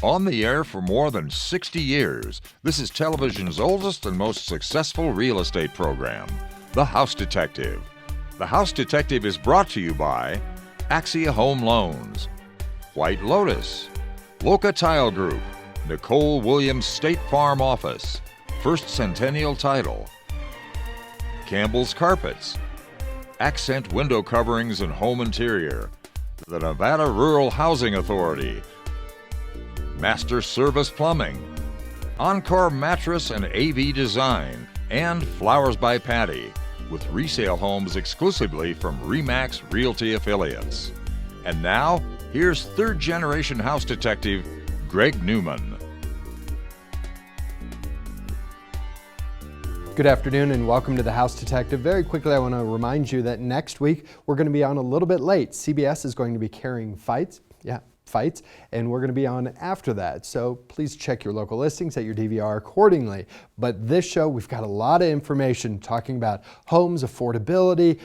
On the air for more than 60 years, this is television's oldest and most successful real estate program, The House Detective. The House Detective is brought to you by Axia Home Loans, White Lotus, Loca Tile Group, Nicole Williams State Farm Office, First Centennial Title, Campbell's Carpets, Accent Window Coverings and Home Interior, the Nevada Rural Housing Authority, Master Service Plumbing, Encore Mattress and AV Design, and Flowers by Patty, with resale homes exclusively from RE/MAX Realty affiliates. And now, here's third-generation house detective Greg Newman. Good afternoon and welcome to The House Detective. Very quickly, I want to remind you that next week we're going to be on a little bit late. CBS is going to be carrying fights, and we're going to be on after that. So please check your local listings at your DVR accordingly. But this show, we've got a lot of information talking about homes, affordability,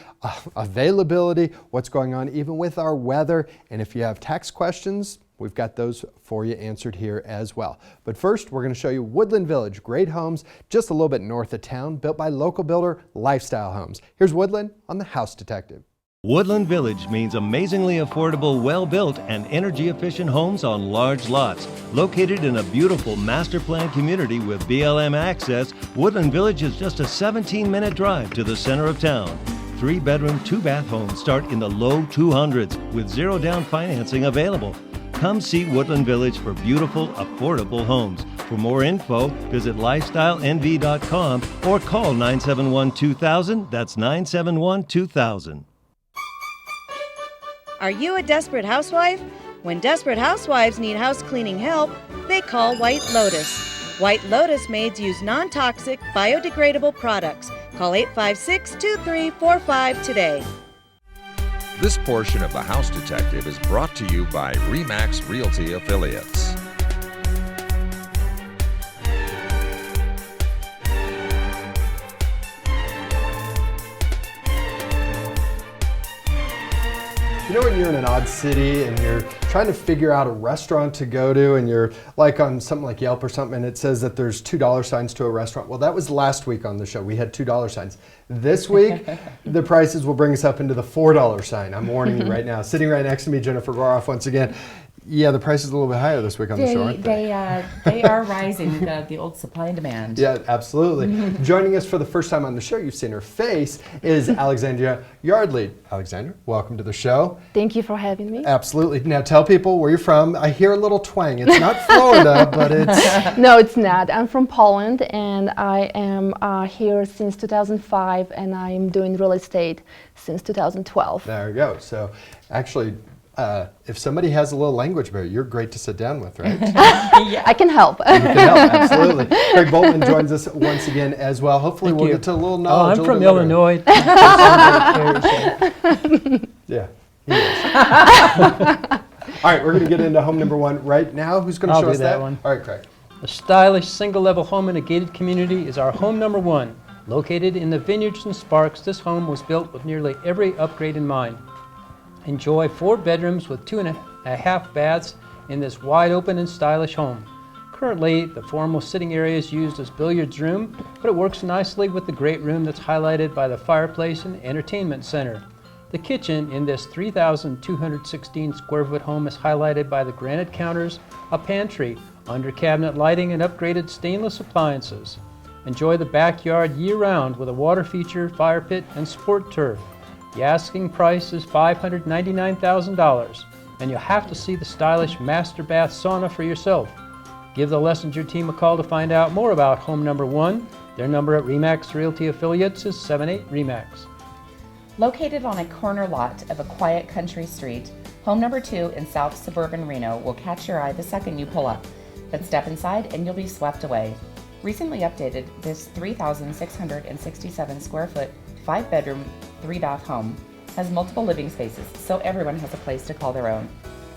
availability, what's going on even with our weather. And if you have tax questions, we've got those for you answered here as well. But first, we're going to show you Woodland Village, great homes just a little bit north of town, built by local builder Lifestyle Homes. Here's Woodland on The House Detective. Woodland Village means amazingly affordable, well-built, and energy-efficient homes on large lots. Located in a beautiful master plan community with BLM access, Woodland Village is just a 17-minute drive to the center of town. 3-bedroom, 2-bath homes start in the low 200s with zero down financing available. Come see Woodland Village for beautiful, affordable homes. For more info, visit lifestylenv.com or call 971-2000. That's 971-2000. Are you a desperate housewife? When desperate housewives need house cleaning help, they call White Lotus. White Lotus maids use non-toxic, biodegradable products. Call 856-2345 today. This portion of The House Detective is brought to you by RE/MAX Realty affiliates. You know when you're in an odd city and you're trying to figure out a restaurant to go to and you're like on something like Yelp or something and it says that there's $2 signs to a restaurant? Well, that was last week on the show. We had $2 signs. This week, the prices will bring us up into the $4 sign. I'm warning you right now. Sitting right next to me, Jennifer Roroff once again. Yeah, the price is a little bit higher this week on the show, aren't they? They are rising, the old supply and demand. Yeah, absolutely. Joining us for the first time on the show, you've seen her face, is Alexandria Yardley. Alexandra, welcome to the show. Thank you for having me. Absolutely. Now tell people where you're from. I hear a little twang. It's not Florida, but it's... No, it's not. I'm from Poland, and I am here since 2005, and I'm doing real estate since 2012. There you go. So actually... if somebody has a little language barrier, you're great to sit down with, right? Yeah. I can help. You can help, absolutely. Craig Boltman joins us once again as well. Hopefully we'll get to a little knowledge. I'm from Illinois. Yeah, he is. All right, we're going to get into home number one right now. Who's going to show us that? One. All right, Craig. A stylish single-level home in a gated community is our home number one. Located in the Vineyards and Sparks, this home was built with nearly every upgrade in mind. Enjoy 4 bedrooms with 2.5 baths in this wide open and stylish home. Currently, the formal sitting area is used as billiards room, but it works nicely with the great room that's highlighted by the fireplace and entertainment center. The kitchen in this 3,216 square foot home is highlighted by the granite counters, a pantry, under cabinet lighting, and upgraded stainless appliances. Enjoy the backyard year-round with a water feature, fire pit, and sport turf. The asking price is $599,000, and you'll have to see the stylish master bath sauna for yourself. Give the Lessinger team a call to find out more about home number one. Their number at RE/MAX Realty Affiliates is 78-RE/MAX. Located on a corner lot of a quiet country street, home number 2 in South Suburban Reno will catch your eye the second you pull up. But step inside and you'll be swept away. Recently updated, this 3,667 square foot, 5-bedroom, 3-bath home has multiple living spaces, so everyone has a place to call their own.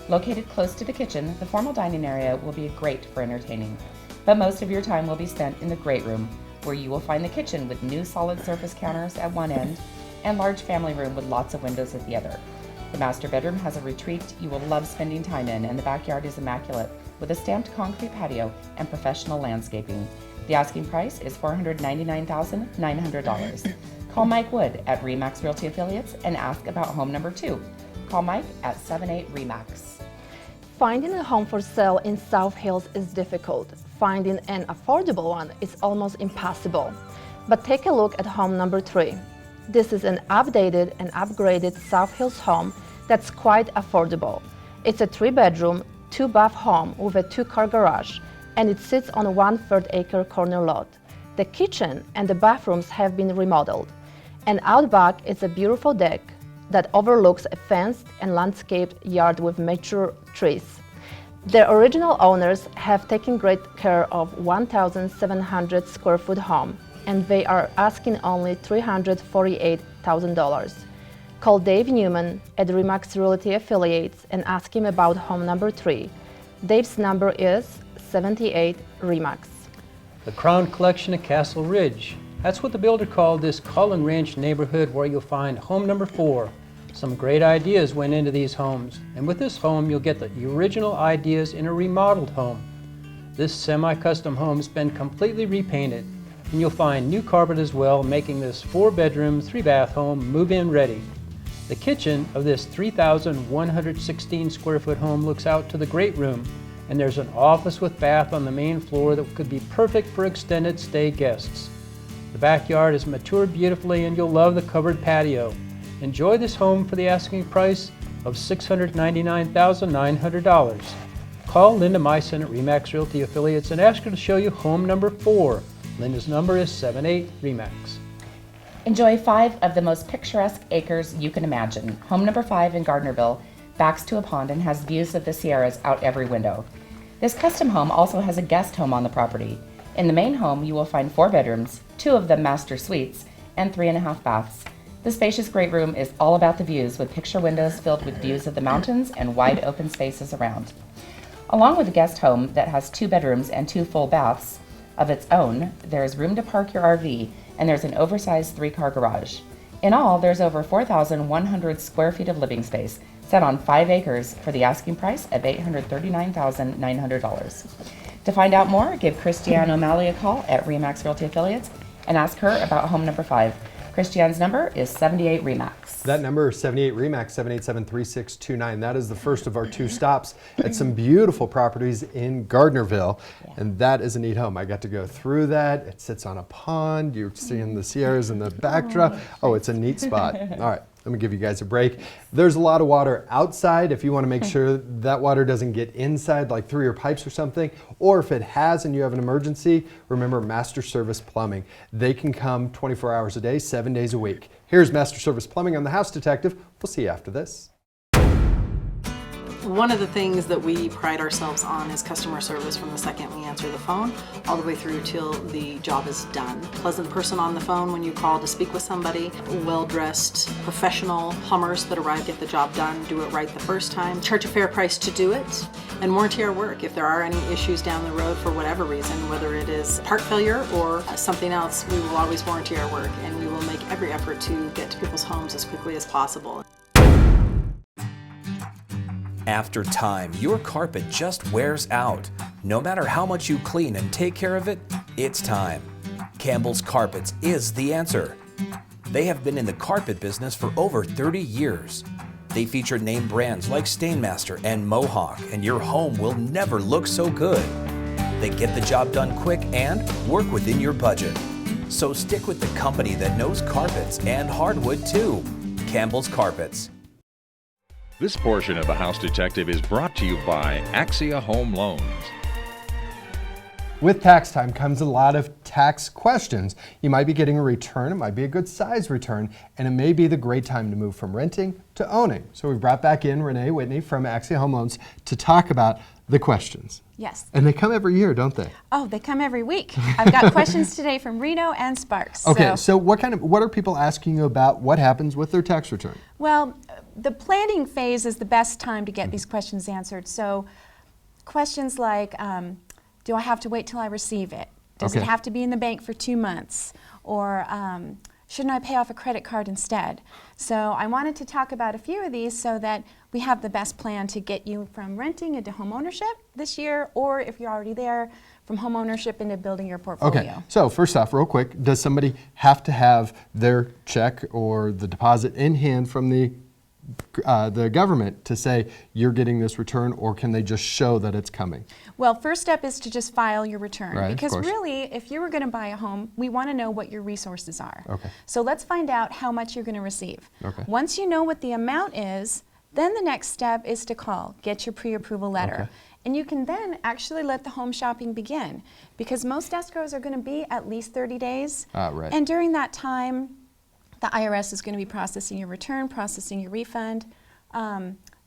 Located close to the kitchen, the formal dining area will be great for entertaining. But most of your time will be spent in the great room, where you will find the kitchen with new solid surface counters at one end and large family room with lots of windows at the other. The master bedroom has a retreat you will love spending time in, and the backyard is immaculate with a stamped concrete patio and professional landscaping. The asking price is $499,900. Call Mike Wood at RE/MAX Realty Affiliates and ask about home number 2. Call Mike at 78-RE/MAX. Finding a home for sale in South Hills is difficult. Finding an affordable one is almost impossible. But take a look at home number 3. This is an updated and upgraded South Hills home that's quite affordable. It's a 3-bedroom, 2-bath home with a 2-car garage, and it sits on a 1/3 acre corner lot. The kitchen and the bathrooms have been remodeled. And out back is a beautiful deck that overlooks a fenced and landscaped yard with mature trees. The original owners have taken great care of 1,700 square foot home, and they are asking only $348,000. Call Dave Newman at RE/MAX Realty Affiliates and ask him about home number 3. Dave's number is 78-RE/MAX. The Crown Collection at Castle Ridge. That's what the builder called this Cullen Ranch neighborhood, where you'll find home number 4. Some great ideas went into these homes, and with this home you'll get the original ideas in a remodeled home. This semi-custom home's been completely repainted, and you'll find new carpet as well, making this 4-bedroom, 3-bath home move-in ready. The kitchen of this 3,116 square foot home looks out to the great room, and there's an office with bath on the main floor that could be perfect for extended stay guests. The backyard is matured beautifully, and you'll love the covered patio. Enjoy this home for the asking price of $699,900. Call Linda Meissen at RE/MAX Realty Affiliates and ask her to show you home number 4. Linda's number is 78-RE/MAX. Enjoy 5 of the most picturesque acres you can imagine. Home number 5 in Gardnerville backs to a pond and has views of the Sierras out every window. This custom home also has a guest home on the property. In the main home, you will find 4 bedrooms, 2 of them master suites, and 3.5 baths. The spacious great room is all about the views, with picture windows filled with views of the mountains and wide open spaces around. Along with the guest home that has 2 bedrooms and 2 full baths of its own, there is room to park your RV, and there's an oversized 3-car garage. In all, there's over 4,100 square feet of living space, set on 5 acres for the asking price of $839,900. To find out more, give Christiane O'Malley a call at RE/MAX Realty Affiliates and ask her about home number 5. Christiane's number is 78-RE/MAX. That number is 78-RE/MAX, 787-3629. That is the first of our 2 stops at some beautiful properties in Gardnerville. And that is a neat home. I got to go through that. It sits on a pond. You're seeing the Sierras in the backdrop. Oh, it's a neat spot. All right. Let me give you guys a break. There's a lot of water outside. If you want to make sure that water doesn't get inside, like through your pipes or something, or if it has and you have an emergency, remember Master Service Plumbing. They can come 24 hours a day, 7 days a week. Here's Master Service Plumbing on The House Detective. We'll see you after this. One of the things that we pride ourselves on is customer service from the second we answer the phone all the way through till the job is done. Pleasant person on the phone when you call to speak with somebody, well-dressed professional plumbers that arrive, get the job done, do it right the first time, charge a fair price to do it, and warranty our work. If there are any issues down the road for whatever reason, whether it is part failure or something else, we will always warranty our work, and we will make every effort to get to people's homes as quickly as possible. After time, your carpet just wears out. No matter how much you clean and take care of it, it's time. Campbell's Carpets is the answer. They have been in the carpet business for over 30 years. They feature name brands like Stainmaster and Mohawk, and your home will never look so good. They get the job done quick and work within your budget. So stick with the company that knows carpets and hardwood too. Campbell's Carpets. This portion of The House Detective is brought to you by Axia Home Loans. With tax time comes a lot of tax questions. You might be getting a return, it might be a good size return, and it may be the great time to move from renting to owning. So we've brought back in Renee Whitney from Axia Home Loans to talk about the questions. Yes. And they come every year, don't they? Oh, they come every week. I've got questions today from Reno and Sparks. Okay, so what are people asking you about? What happens with their tax return? Well, the planning phase is the best time to get these questions answered. So questions like, do I have to wait till I receive it? Does it have to be in the bank for 2 months? Or shouldn't I pay off a credit card instead? So I wanted to talk about a few of these so that we have the best plan to get you from renting into home ownership this year, or if you're already there, from home ownership into building your portfolio. Okay, so first off, real quick, does somebody have to have their check or the deposit in hand from the government to say you're getting this return, or can they just show that it's coming? Well, first step is to just file your return, Right, of because course. really, if you were going to buy a home, we want to know what your resources are. Okay. So let's find out how much you're going to receive. Okay. Once you know what the amount is, then the next step is to call, get your pre-approval letter. Okay. And you can then actually let the home shopping begin, because most escrows are going to be at least 30 days. Right. And during that time, the IRS is going to be processing your return, processing your refund.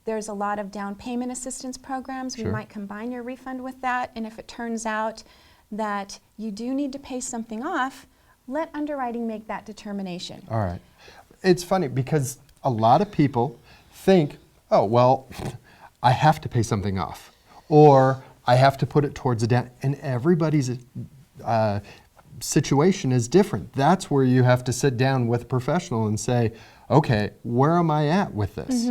There's a lot of down payment assistance programs. We Sure. might combine your refund with that, and if it turns out that you do need to pay something off, let underwriting make that determination. All right. It's funny because a lot of people think, oh, well, I have to pay something off, or I have to put it towards a down, and everybody's situation is different. That's where you have to sit down with a professional and say, okay, where am I at with this?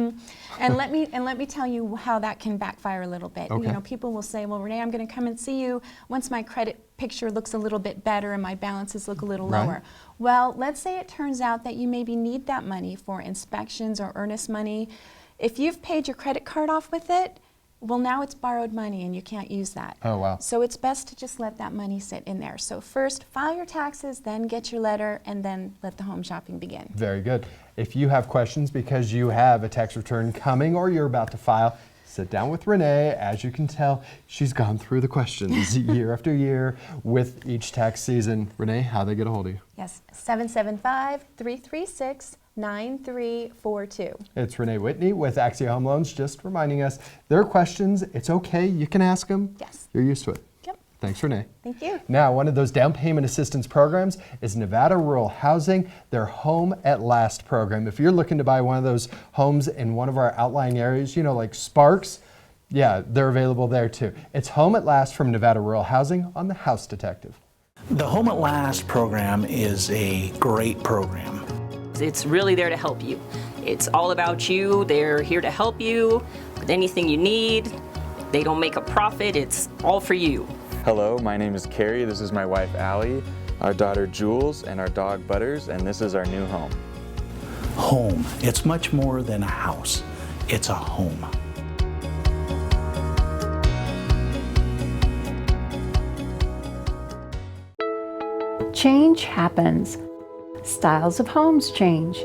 And let me tell you how that can backfire a little bit. Okay. You know, people will say, well, Renee, I'm going to come and see you once my credit picture looks a little bit better and my balances look a little Right. lower. Well, let's say it turns out that you maybe need that money for inspections or earnest money. If you've paid your credit card off with it, well, now it's borrowed money and you can't use that. Oh, wow. So it's best to just let that money sit in there. So first, file your taxes, then get your letter, and then let the home shopping begin. Very good. If you have questions because you have a tax return coming or you're about to file, sit down with Renee. As you can tell, she's gone through the questions year after year with each tax season. Renee, how they get a hold of you? Yes, 775-336-9342. It's Renee Whitney with Axia Home Loans, just reminding us there are questions. It's okay. You can ask them. Yes. You're used to it. Yep. Thanks, Renee. Thank you. Now, one of those down payment assistance programs is Nevada Rural Housing, their Home at Last program. If you're looking to buy one of those homes in one of our outlying areas, you know, like Sparks, yeah, they're available there too. It's Home at Last from Nevada Rural Housing on the House Detective. The Home at Last program is a great program. It's really there to help you. It's all about you. They're here to help you with anything you need. They don't make a profit. It's all for you. Hello, my name is Carrie. This is my wife, Allie, our daughter, Jules, and our dog, Butters, and this is our new home. Home. It's much more than a house. It's a home. Change happens. Styles of homes change.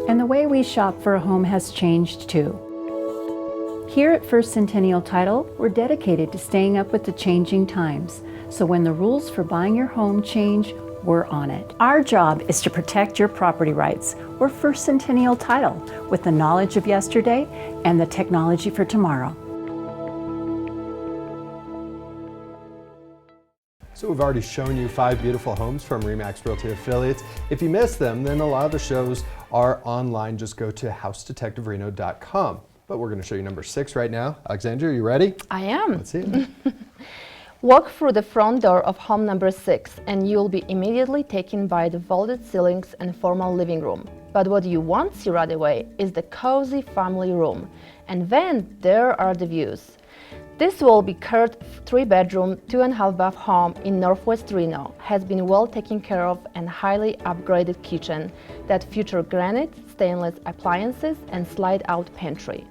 And the way we shop for a home has changed too. Here at First Centennial Title, we're dedicated to staying up with the changing times. So when the rules for buying your home change, we're on it. Our job is to protect your property rights. We're First Centennial Title, with the knowledge of yesterday and the technology for tomorrow. So we've already shown you 5 beautiful homes from RE/MAX Realty Affiliates. If you missed them, then a lot of the shows are online. Just go to housedetectivereno.com. But we're going to show you number 6 right now. Alexandra, are you ready? I am. Let's see it. Walk through the front door of home number 6 and you'll be immediately taken by the vaulted ceilings and formal living room. But what you won't see right away is the cozy family room. And then there are the views. This well-cared 3-bedroom, 2.5-bath home in Northwest Reno has been well taken care of and highly upgraded kitchen that feature granite, stainless appliances and slide-out pantry.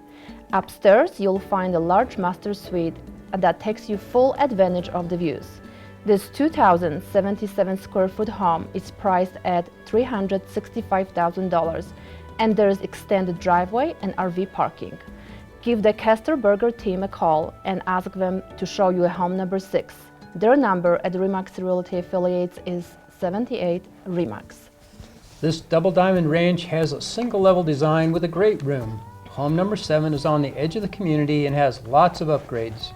Upstairs, you'll find a large master suite that takes you full advantage of the views. This 2,077 square foot home is priced at $365,000 and there is extended driveway and RV parking. Give the Kester Burger team a call and ask them to show you a home number 6. Their number at RE/MAX Realty Affiliates is 78 RE/MAX. This Double Diamond Ranch has a single-level design with a great room. Home number 7 is on the edge of the community and has lots of upgrades.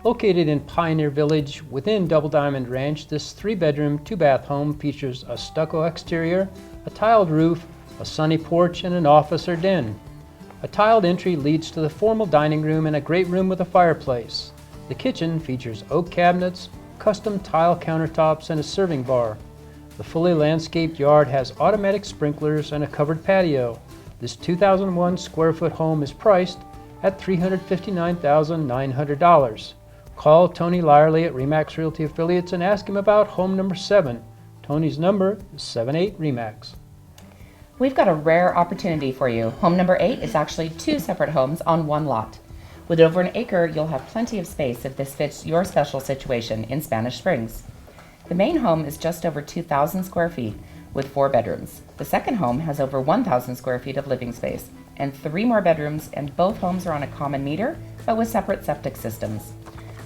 Located in Pioneer Village within Double Diamond Ranch, this 3-bedroom, 2-bath home features a stucco exterior, a tiled roof, a sunny porch, and an office or den. A tiled entry leads to the formal dining room and a great room with a fireplace. The kitchen features oak cabinets, custom tile countertops, and a serving bar. The fully landscaped yard has automatic sprinklers and a covered patio. This 2,001 square foot home is priced at $359,900. Call Tony Lyerly at RE/MAX Realty Affiliates and ask him about home number 7. Tony's number is 78-RE/MAX. We've got a rare opportunity for you. Home number 8 is actually 2 separate homes on one lot. With over an acre, you'll have plenty of space if this fits your special situation in Spanish Springs. The main home is just over 2,000 square feet with 4 bedrooms. The second home has over 1,000 square feet of living space and 3 more bedrooms, and both homes are on a common meter but with separate septic systems.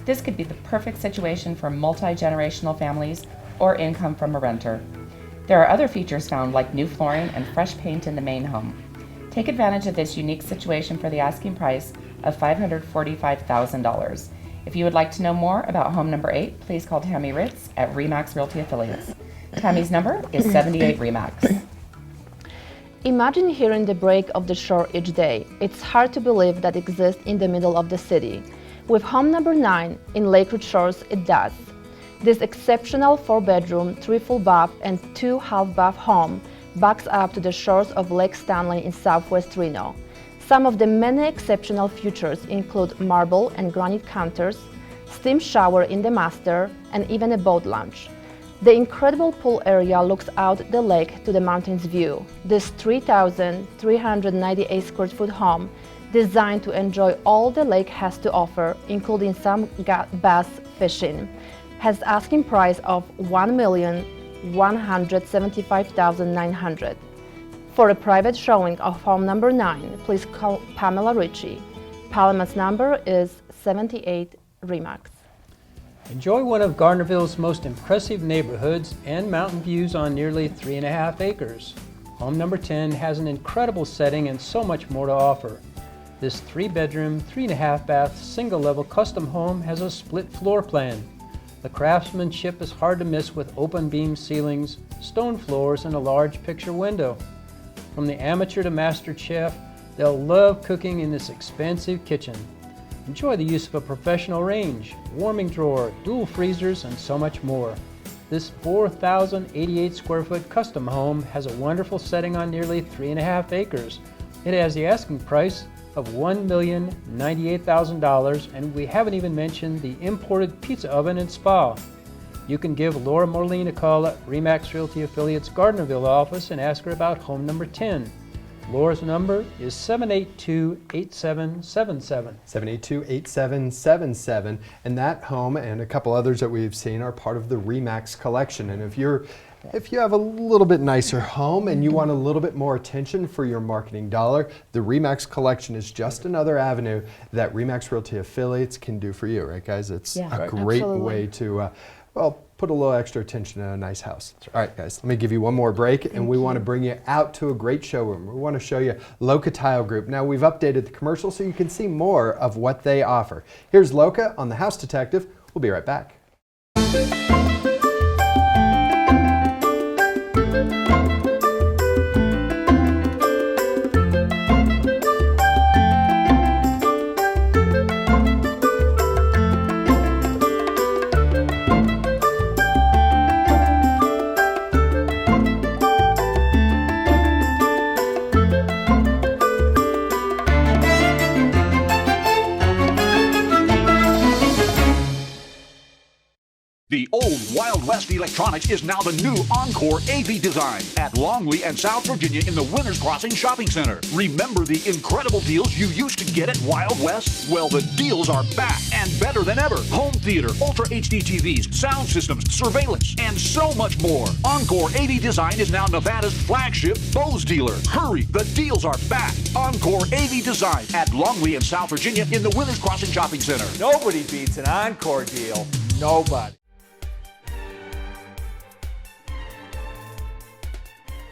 This could be the perfect situation for multi-generational families or income from a renter. There are other features found like new flooring and fresh paint in the main home. Take advantage of this unique situation for the asking price of $545,000. If you would like to know more about home number 8, please call Tammy Ritz at RE/MAX Realty Affiliates. Tammy's number is 78-RE/MAX. Imagine hearing the break of the shore each day. It's hard to believe that exists in the middle of the city. With home number 9 in Lakewood Shores, it does. This exceptional 4-bedroom, 3 full bath and 2 half bath home backs up to the shores of Lake Stanley in southwest Reno. Some of the many exceptional features include marble and granite counters, steam shower in the master, and even a boat launch. The incredible pool area looks out the lake to the mountains view. This 3,398 square foot home, designed to enjoy all the lake has to offer, including some bass fishing, has asking price of $1,175,900. For a private showing of home number 9, please call Pamela Ritchie. Pamela's number is 78-RE/MAX. Enjoy one of Gardnerville's most impressive neighborhoods and mountain views on nearly 3.5 acres. Home number 10 has an incredible setting and so much more to offer. This 3-bedroom, 3.5 bath, single-level custom home has a split floor plan. The craftsmanship is hard to miss with open beam ceilings, stone floors, and a large picture window. From the amateur to master chef, they'll love cooking in this expansive kitchen. Enjoy the use of a professional range, warming drawer, dual freezers, and so much more. This 4,088 square foot custom home has a wonderful setting on nearly 3.5 acres. It has the asking price of $1,098,000, and we haven't even mentioned the imported pizza oven and spa. You can give Laura Moline a call at RE/MAX Realty Affiliates Gardnerville office and ask her about home number 10. Laura's number is 782-8777. 782-8777, and that home and a couple others that we've seen are part of the RE/MAX collection. And if you have a little bit nicer home and you want a little bit more attention for your marketing dollar, the RE/MAX collection is just another avenue that RE/MAX Realty Affiliates can do for you, right guys? It's a great way to put a little extra attention in a nice house. All right guys, let me give you one more break, and we want to bring you out to a great showroom. We want to show you Loca Tile Group. Now we've updated the commercial so you can see more of what they offer. Here's Loca on The House Detective. We'll be right back. The old Wild West Electronics is now the new Encore AV design at Longley and South Virginia in the Winners Crossing Shopping Center. Remember the incredible deals you used to get at Wild West? Well, the deals are back and better than ever. Home theater, Ultra HD TVs, sound systems, surveillance, and so much more. Encore AV Design is now Nevada's flagship Bose dealer. Hurry, the deals are back. Encore AV Design at Longley and South Virginia in the Winners Crossing Shopping Center. Nobody beats an Encore deal. Nobody.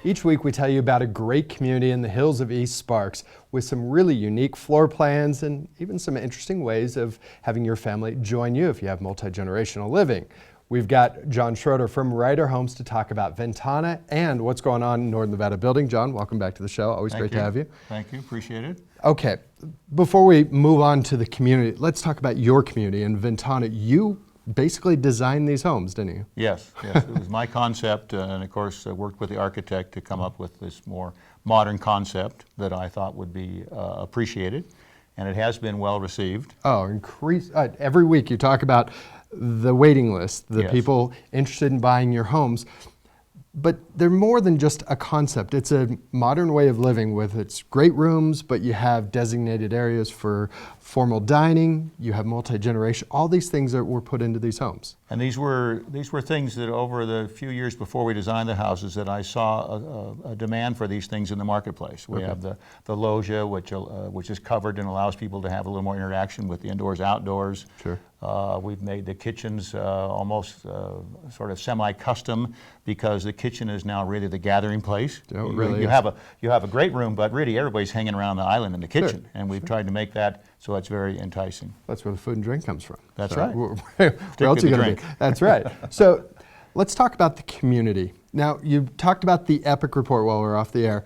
Each week we tell you about a great community in the hills of East Sparks with some really unique floor plans and even some interesting ways of having your family join you if you have multi-generational living. We've got John Schroeder from Ryder Homes to talk about Ventana and what's going on in Northern Nevada Building. John, welcome back to the show. Always great to have you. Thank you. Appreciate it. Okay, before we move on to the community, let's talk about your community. In Ventana, you basically designed these homes, didn't you? Yes, yes. It was my concept, and of course I worked with the architect to come up with this more modern concept that I thought would be appreciated, and it has been well received. Oh, every week you talk about the waiting list, the Yes. people interested in buying your homes. But they're more than just a concept. It's a modern way of living with its great rooms, but you have designated areas for formal dining, you have multi-generation, all these things that were put into these homes. And these were things that over the few years before we designed the houses that I saw a demand for these things in the marketplace. We have the loggia, which is covered and allows people to have a little more interaction with the indoors, outdoors. Sure. We've made the kitchens almost sort of semi-custom because the kitchen is now really the gathering place. Oh, really you is. have a great room, but really everybody's hanging around the island in the kitchen, Sure. and we've tried to make that so it's very enticing. That's where the food and drink comes from. That's So right. Where else are you the going to be? drink. That's right. So let's talk about the community. Now, you talked about the EPIC report while we were off the air.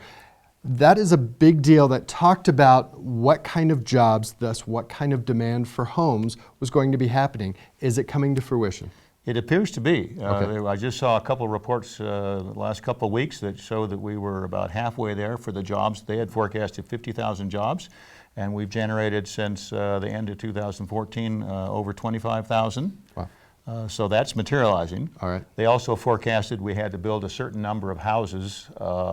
That is a big deal that talked about what kind of jobs, thus what kind of demand for homes was going to be happening. Is it coming to fruition? It appears to be. Okay. I just saw a couple of reports the last couple of weeks that show that we were about halfway there for the jobs. They had forecasted 50,000 jobs, and we've generated since the end of 2014 over 25,000. Wow. So that's materializing. All right. They also forecasted we had to build a certain number of houses,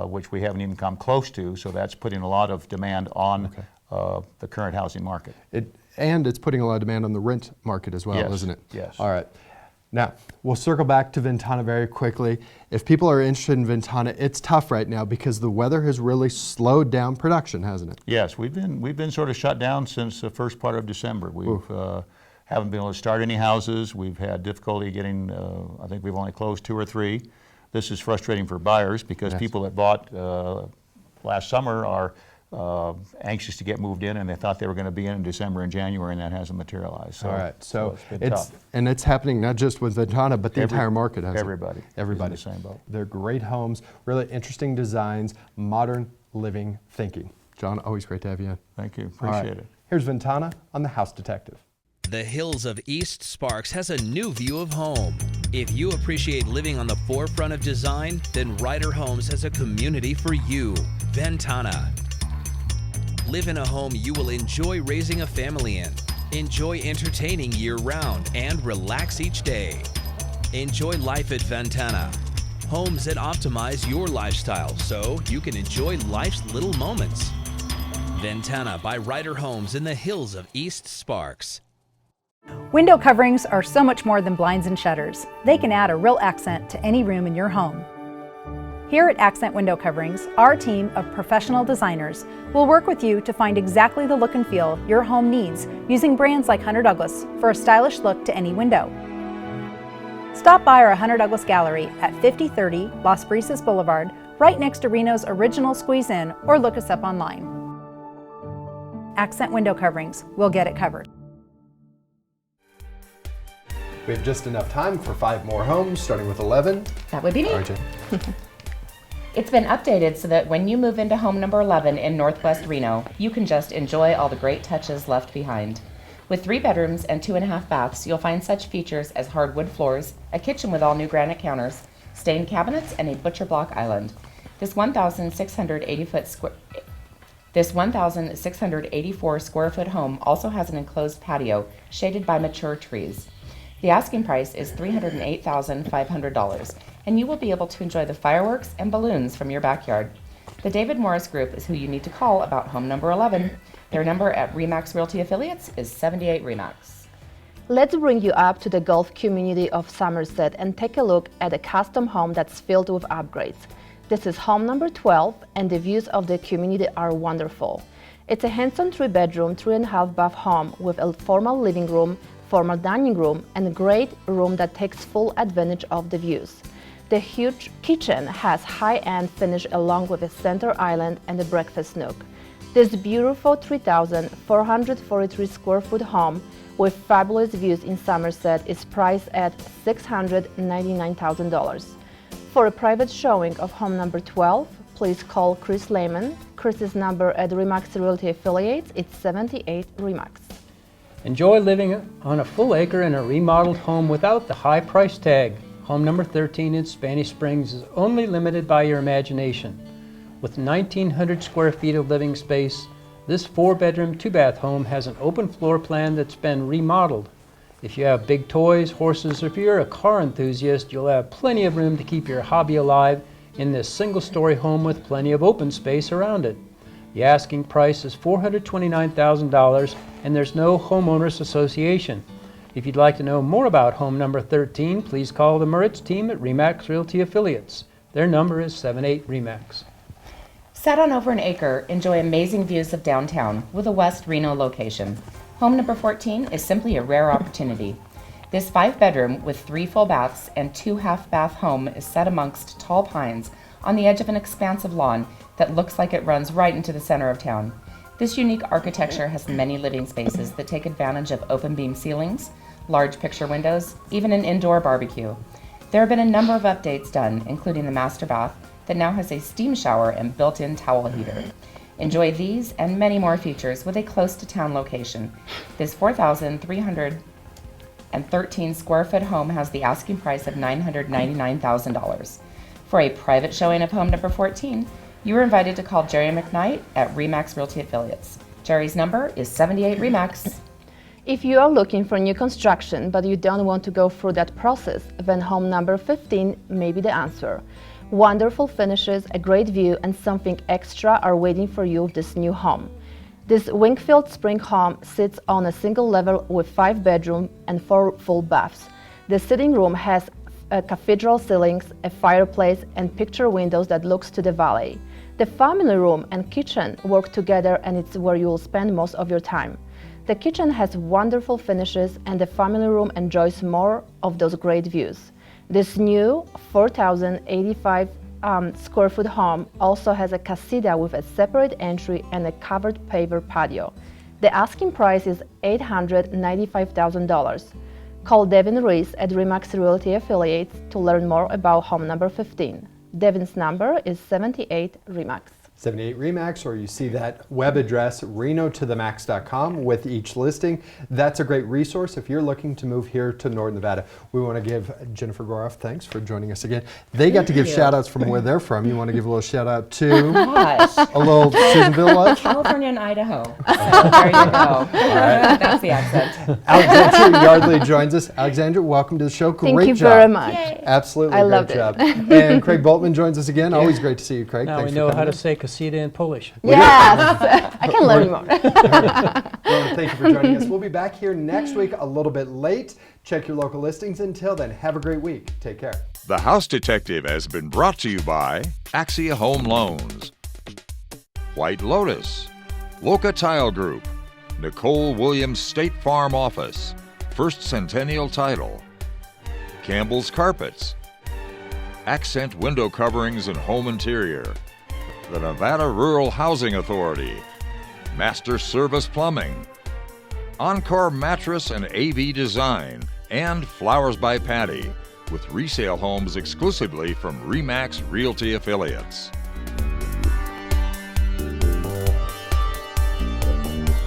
which we haven't even come close to, so that's putting a lot of demand on the current housing market. And it's putting a lot of demand on the rent market as well, Yes, isn't it? yes. All right. Now, we'll circle back to Ventana very quickly. If people are interested in Ventana, it's tough right now because the weather has really slowed down production, hasn't it? Yes, we've been sort of shut down since the first part of December. We've haven't been able to start any houses. We've had difficulty getting, I think we've only closed 2 or 3. This is frustrating for buyers because people that bought last summer are anxious to get moved in, and they thought they were going to be in December and January, and that hasn't materialized. So, All right, so it's been tough. and it's happening not just with Ventana, but the entire market has Everybody. Everybody. is in the same boat. They're great homes, really interesting designs, modern living thinking. John, always great to have you in. Thank you. All right, Appreciate it. Here's Ventana on The House Detective. The Hills of East Sparks has a new view of home. If you appreciate living on the forefront of design, then Ryder Homes has a community for you. Ventana. Live in a home you will enjoy raising a family in. Enjoy entertaining year-round and relax each day. Enjoy life at Ventana. Homes that optimize your lifestyle so you can enjoy life's little moments. Ventana by Ryder Homes in the Hills of East Sparks. Window coverings are so much more than blinds and shutters. They can add a real accent to any room in your home. Here at Accent Window Coverings, our team of professional designers will work with you to find exactly the look and feel your home needs using brands like Hunter Douglas for a stylish look to any window. Stop by our Hunter Douglas Gallery at 5030 Las Brisas Boulevard, right next to Reno's original Squeeze In, or look us up online. Accent Window Coverings, we'll get it covered. We have just enough time for 5 more homes, starting with 11. That would be me. RJ. It's been updated so that when you move into home number 11 in Northwest Reno, you can just enjoy all the great touches left behind. With 3 bedrooms and 2.5 baths, you'll find such features as hardwood floors, a kitchen with all new granite counters, stained cabinets, and a butcher block island. This 1,684 square foot home also has an enclosed patio shaded by mature trees. The asking price is $308,500, and you will be able to enjoy the fireworks and balloons from your backyard. The David Morris Group is who you need to call about home number 11. Their number at RE/MAX Realty Affiliates is 78 RE/MAX. Let's bring you up to the Gulf community of Somerset and take a look at a custom home that's filled with upgrades. This is home number 12, and the views of the community are wonderful. It's a handsome 3-bedroom, 3.5 bath home with a formal living room, formal dining room, and a great room that takes full advantage of the views. The huge kitchen has high-end finish along with a center island and a breakfast nook. This beautiful 3,443 square foot home with fabulous views in Somerset is priced at $699,000. For a private showing of home number 12, please call Chris Lehman. Chris's number at RE/MAX Realty Affiliates is 78 RE/MAX. Enjoy living on a full acre in a remodeled home without the high price tag. Home number 13 in Spanish Springs is only limited by your imagination. With 1,900 square feet of living space, this 4-bedroom, 2-bath home has an open floor plan that's been remodeled. If you have big toys, horses, or if you're a car enthusiast, you'll have plenty of room to keep your hobby alive in this single-story home with plenty of open space around it. The asking price is $429,000, and there's no homeowners association. If you'd like to know more about home number 13, please call the Moritz team at RE/MAX Realty Affiliates. Their number is 78-RE/MAX. Set on over an acre, enjoy amazing views of downtown with a West Reno location. Home number 14 is simply a rare opportunity. This 5-bedroom with 3 full baths and 2 half-bath home is set amongst tall pines on the edge of an expansive lawn that looks like it runs right into the center of town. This unique architecture has many living spaces that take advantage of open beam ceilings, large picture windows, even an indoor barbecue. There have been a number of updates done, including the master bath that now has a steam shower and built-in towel heater. Enjoy these and many more features with a close-to-town location. This 4,313 square foot home has the asking price of $999,000. For a private showing of home number 14, you are invited to call Jerry McKnight at RE/MAX Realty Affiliates. Jerry's number is 78-RE/MAX. If you are looking for new construction but you don't want to go through that process, then home number 15 may be the answer. Wonderful finishes, a great view, and something extra are waiting for you with this new home. This Wingfield Spring home sits on a single level with 5 bedrooms and 4 full baths. The sitting room has cathedral ceilings, a fireplace, and picture windows that looks to the valley. The family room and kitchen work together, and it's where you will spend most of your time. The kitchen has wonderful finishes, and the family room enjoys more of those great views. This new 4,085 square foot home also has a casita with a separate entry and a covered paver patio. The asking price is $895,000. Call Devin Reese at RE/MAX Realty Affiliates to learn more about home number 15. Devin's number is 78-RE/MAX. 78-RE/MAX, or you see that web address, renotothemax.com, with each listing. That's a great resource if you're looking to move here to North Nevada. We want to give Jennifer Goroff thanks for joining us again. They got to give shout outs from where they're from. You want to give a little shout out to a little Susanville love? California and Idaho. So there you go. That's the accent. Alexandra Yardley joins us. Alexandra, welcome to the show. Great job. Thank you very much. Absolutely, I great loved job. it. And Craig Boltman joins us again. Always great to see you, Craig. Now Thanks we for know coming how to in. say casita in Polish. Yes, I can learn more. Well, thank you for joining us. We'll be back here next week a little bit late. Check your local listings. Until then, have a great week. Take care. The House Detective has been brought to you by Axia Home Loans, White Lotus, Loca Tile Group, Nicole Williams State Farm Office, First Centennial Title, Campbell's Carpets, Accent Window Coverings and Home Interior, the Nevada Rural Housing Authority, Master Service Plumbing, Encore Mattress and AV Design, and Flowers by Patty, with resale homes exclusively from RE/MAX Realty Affiliates.